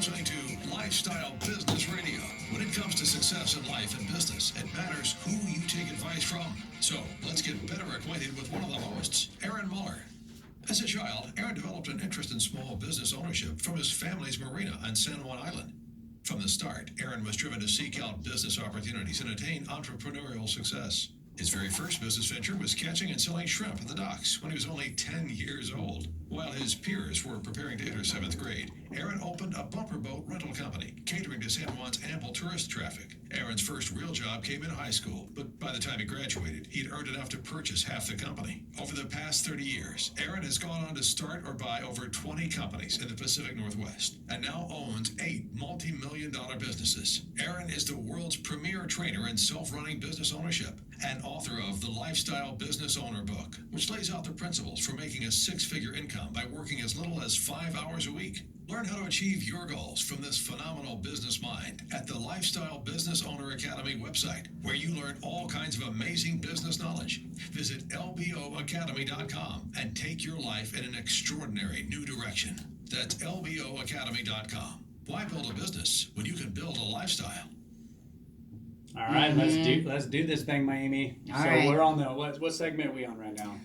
listening to Lifestyle Business Radio. When it comes to success in life and business, it matters who you take advice from. So let's get better acquainted with one of the hosts, Aaron Muller. As a child, Aaron developed an interest in small business ownership from his family's marina on San Juan Island. From the start, Aaron was driven to seek out business opportunities and attain entrepreneurial success. His very first business venture was catching and selling shrimp at the docks when he was only 10 years old. While his peers were preparing to enter 7th grade, Aaron opened a bumper boat rental company, catering to San Juan's ample tourist traffic. Aaron's first real job came in high school, but by the time he graduated, he'd earned enough to purchase half the company. Over the past 30 years, Aaron has gone on to start or buy over 20 companies in the Pacific Northwest and now owns 8 multi-million-dollar businesses. Aaron is the world's premier trainer in self-running business ownership and author of the Lifestyle Business Owner book, which lays out the principles for making a 6-figure income by working as little as 5 hours a week. Learn how to achieve your goals from this phenomenal business mind at the Lifestyle Business Owner Academy website, where you learn all kinds of amazing business knowledge. Visit lboacademy.com and take your life in an extraordinary new direction. That's lboacademy.com. Why build a business when you can build a lifestyle? All right, let's do this thing, Mayumi. All right. We're on the what segment are we on right now?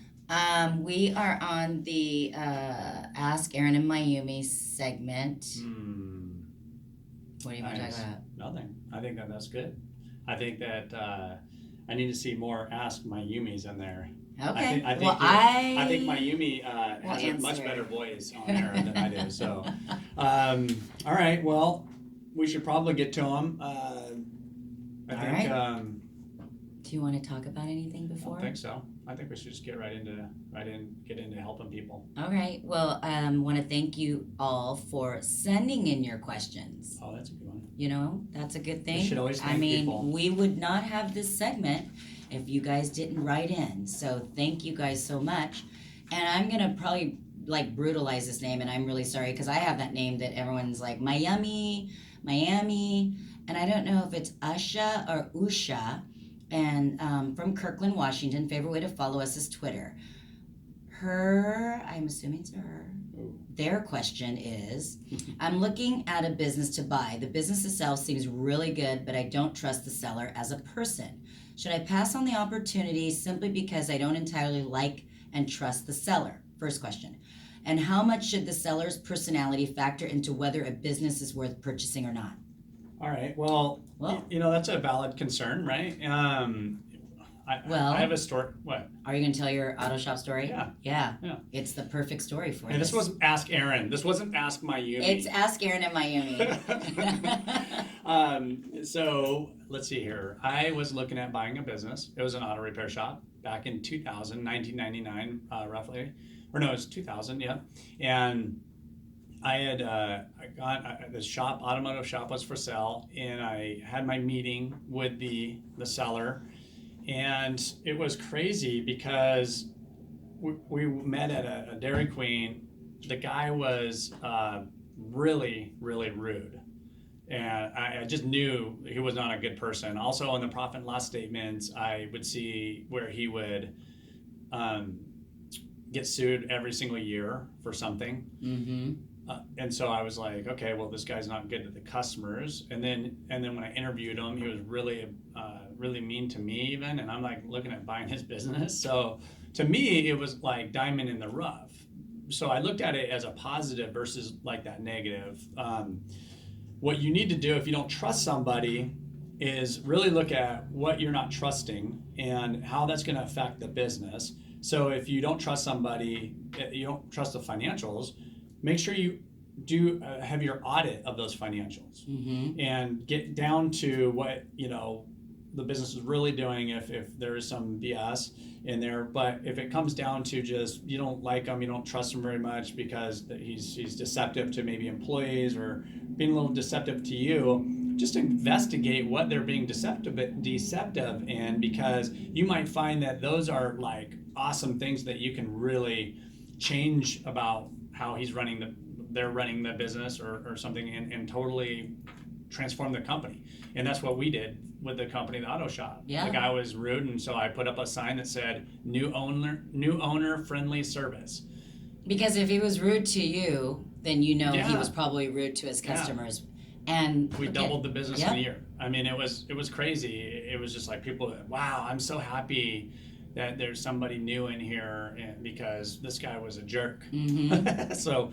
We are on the Ask Aaron and Mayumi segment. What do you want to talk about? Nothing. I think that's good. I think that I need to see more Ask Mayumis in there. Okay. I think Mayumi has a much better voice on there than I do. So, all right. Well, we should probably get to them. I think. Do you want to talk about anything before? I don't think so. I think we should just get get into helping people. All right. Well, want to thank you all for sending in your questions. Oh, that's a good one. You know, that's a good thing. We should always thank people. We would not have this segment if you guys didn't write in. So thank you guys so much. And I'm going to probably brutalize this name, and I'm really sorry because I have that name that everyone's like Miami, and I don't know if it's Usha or Usha. And from Kirkland, Washington. Favorite way to follow us is Twitter. I'm assuming it's her. Their question is, I'm looking at a business to buy. The business itself seems really good, but I don't trust the seller as a person. Should I pass on the opportunity simply because I don't entirely like and trust the seller? First question. And how much should the seller's personality factor into whether a business is worth purchasing or not? All right. Well, that's a valid concern, right? I have a story. What? Are you going to tell your auto shop story? Yeah. It's the perfect story for And this wasn't Ask Aaron. This wasn't Ask Mayumi. It's Ask Aaron and Mayumi. So let's see here. I was looking at buying a business. It was an auto repair shop back in 1999, roughly. Or no, it was 2000, yeah. And I had the shop, automotive shop was for sale, and I had my meeting with the seller, and it was crazy because we met at a Dairy Queen. The guy was really, really rude, and I just knew he was not a good person. Also, in the profit and loss statements, I would see where he would get sued every single year for something. Mm-hmm. And so I was like, okay, well, this guy's not good to the customers. And then when I interviewed him, he was really mean to me even. And I'm like looking at buying his business. So to me, it was like diamond in the rough. So I looked at it as a positive versus like that negative. What you need to do if you don't trust somebody is really look at what you're not trusting and how that's going to affect the business. So if you don't trust somebody, you don't trust the financials, make sure you do have your audit of those financials and get down to what the business is really doing if there is some BS in there. But if it comes down to just you don't like him, you don't trust him very much because he's deceptive to maybe employees or being a little deceptive to you, just investigate what they're being deceptive in, because you might find that those are like awesome things that you can really change about how they're running the business or something and totally transform the company. And that's what we did with the company, the auto shop. Yeah. The guy was rude, and so I put up a sign that said new owner friendly service. Because if he was rude to you, then you know he Yeah. was probably rude to his Yeah. customers. And We doubled the business Yep. in a year. I mean, it was crazy. It was just like people, wow, I'm so happy that there's somebody new in here because this guy was a jerk. Mhm. So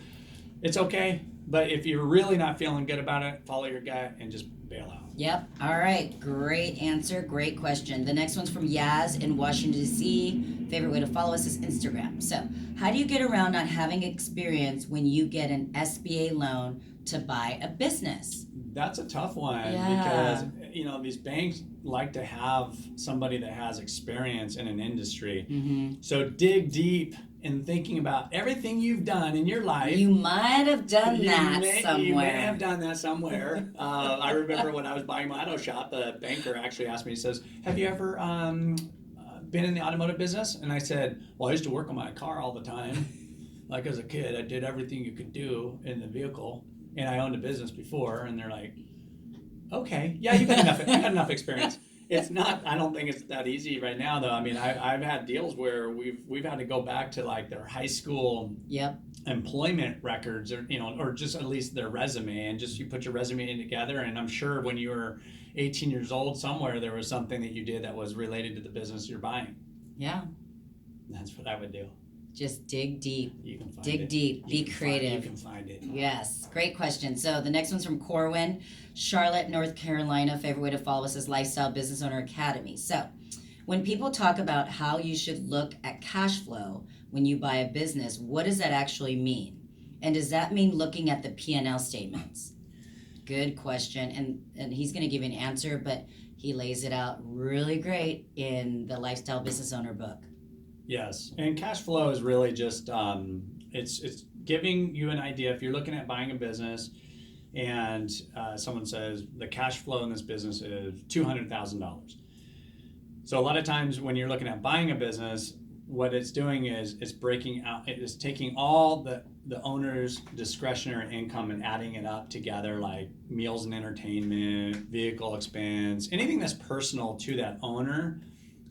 it's okay. But if you're really not feeling good about it, follow your gut and just bail out. Yep. All right. Great answer. Great question. The next one's from Yaz in Washington, D.C. Favorite way to follow us is Instagram. So, how do you get around not having experience when you get an SBA loan to buy a business? That's a tough one Yeah. because, these banks like to have somebody that has experience in an industry. Mm-hmm. So dig deep in thinking about everything you've done in your life. You might have done that somewhere. You may have done that somewhere. I remember when I was buying my auto shop, the banker actually asked me, he says, have you ever been in the automotive business? And I said, well, I used to work on my car all the time. Like as a kid, I did everything you could do in the vehicle. And I owned a business before. And they're like, okay, yeah, you got enough experience. It's not. I don't think it's that easy right now, though. I mean, I've had deals where we've had to go back to like their high school Yep. employment records, or just at least their resume, and just you put your resume in together. And I'm sure when you were 18 years old, somewhere there was something that you did that was related to the business you're buying. Yeah. That's what I would do. Just dig deep. You can find Dig it. deep. You Be can creative. You can find it. Yes, great question. So the next one's from Corwin, Charlotte, North Carolina. Favorite way to follow us is Lifestyle Business Owner Academy. So when people talk about how you should look at cash flow when you buy a business, what does that actually mean? And does that mean looking at the P&L statements? Good question. And he's going to give you an answer, but he lays it out really great in the Lifestyle Business Owner book. Yes, and cash flow is really just it's giving you an idea. If you're looking at buying a business, and someone says the cash flow in this business is $200,000. So a lot of times when you're looking at buying a business, what it's doing is it's breaking out. It is taking all the owner's discretionary income and adding it up together, like meals and entertainment, vehicle expense, anything that's personal to that owner.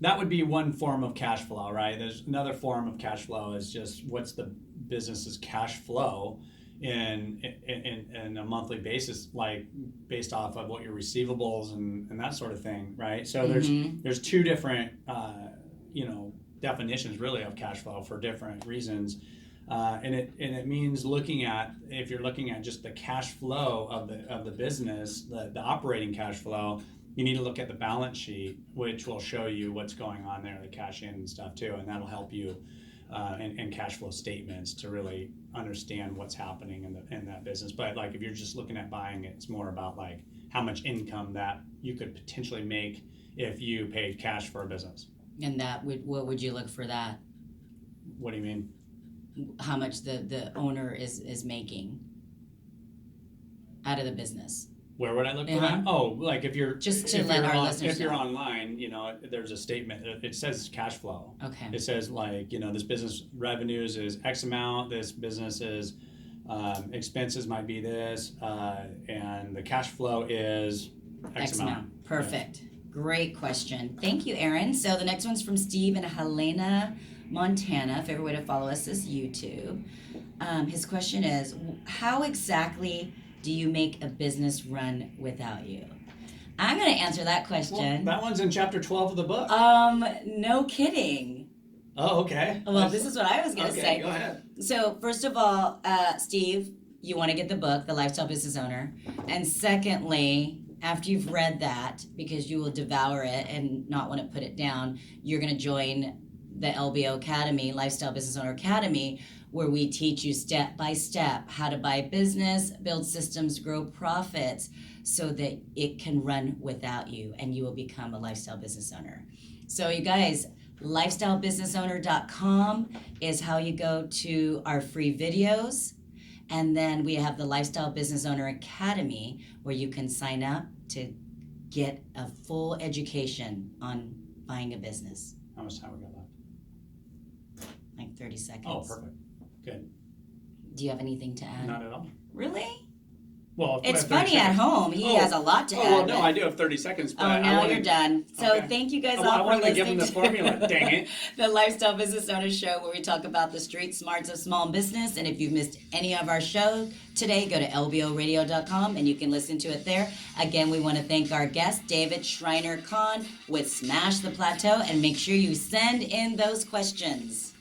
That would be one form of cash flow, right? There's another form of cash flow is just what's the business's cash flow in a monthly basis, like based off of what your receivables and that sort of thing, right? So there's two different definitions really of cash flow for different reasons, and it means looking at, if you're looking at just the cash flow of the business, the operating cash flow. You need to look at the balance sheet, which will show you what's going on there, the cash in and stuff too, and that'll help you in cash flow statements to really understand what's happening in that business. But like if you're just looking at buying it, it's more about like how much income that you could potentially make if you paid cash for a business. And what would you look for that? What do you mean? How much the owner is making out of the business. Where would I look for that? Oh, like if you're just to let our listeners if you're know. Online, there's a statement. It says cash flow. Okay. It says like this business revenues is X amount. This business is expenses might be this, and the cash flow is X amount. Perfect. Yeah. Great question. Thank you, Aaron. So the next one's from Steve in Helena, Montana. Favorite way to follow us is YouTube. His question is, how exactly do you make a business run without you? I'm going to answer that question. Well, that one's in chapter 12 of the book. No kidding. Oh, okay. Well, this is what I was going to say. Go ahead. So, first of all, Steve, you want to get the book, The Lifestyle Business Owner. And secondly, after you've read that, because you will devour it and not want to put it down, you're going to join the LBO Academy, Lifestyle Business Owner Academy, where we teach you step by step how to buy a business, build systems, grow profits so that it can run without you and you will become a lifestyle business owner. So you guys, lifestylebusinessowner.com is how you go to our free videos. And then we have the Lifestyle Business Owner Academy where you can sign up to get a full education on buying a business. How much time we got left? Like 30 seconds. Oh, perfect. Good. Do you have anything to add? Not at all. Really? Well, It's we have 30 funny at seconds. home. He has a lot to add. Well, no, but- I do have 30 seconds, but Oh, now I wanna, you're done. So Okay. thank you guys I all for wanted to listening give them the formula. Dang it. the Lifestyle Business Owner Show, where we talk about the street smarts of small business. And if you've missed any of our shows today, go to lboradio.com and you can listen to it there. Again, we want to thank our guest, David Schreiner Kahn with Smash the Plateau, and make sure you send in those questions.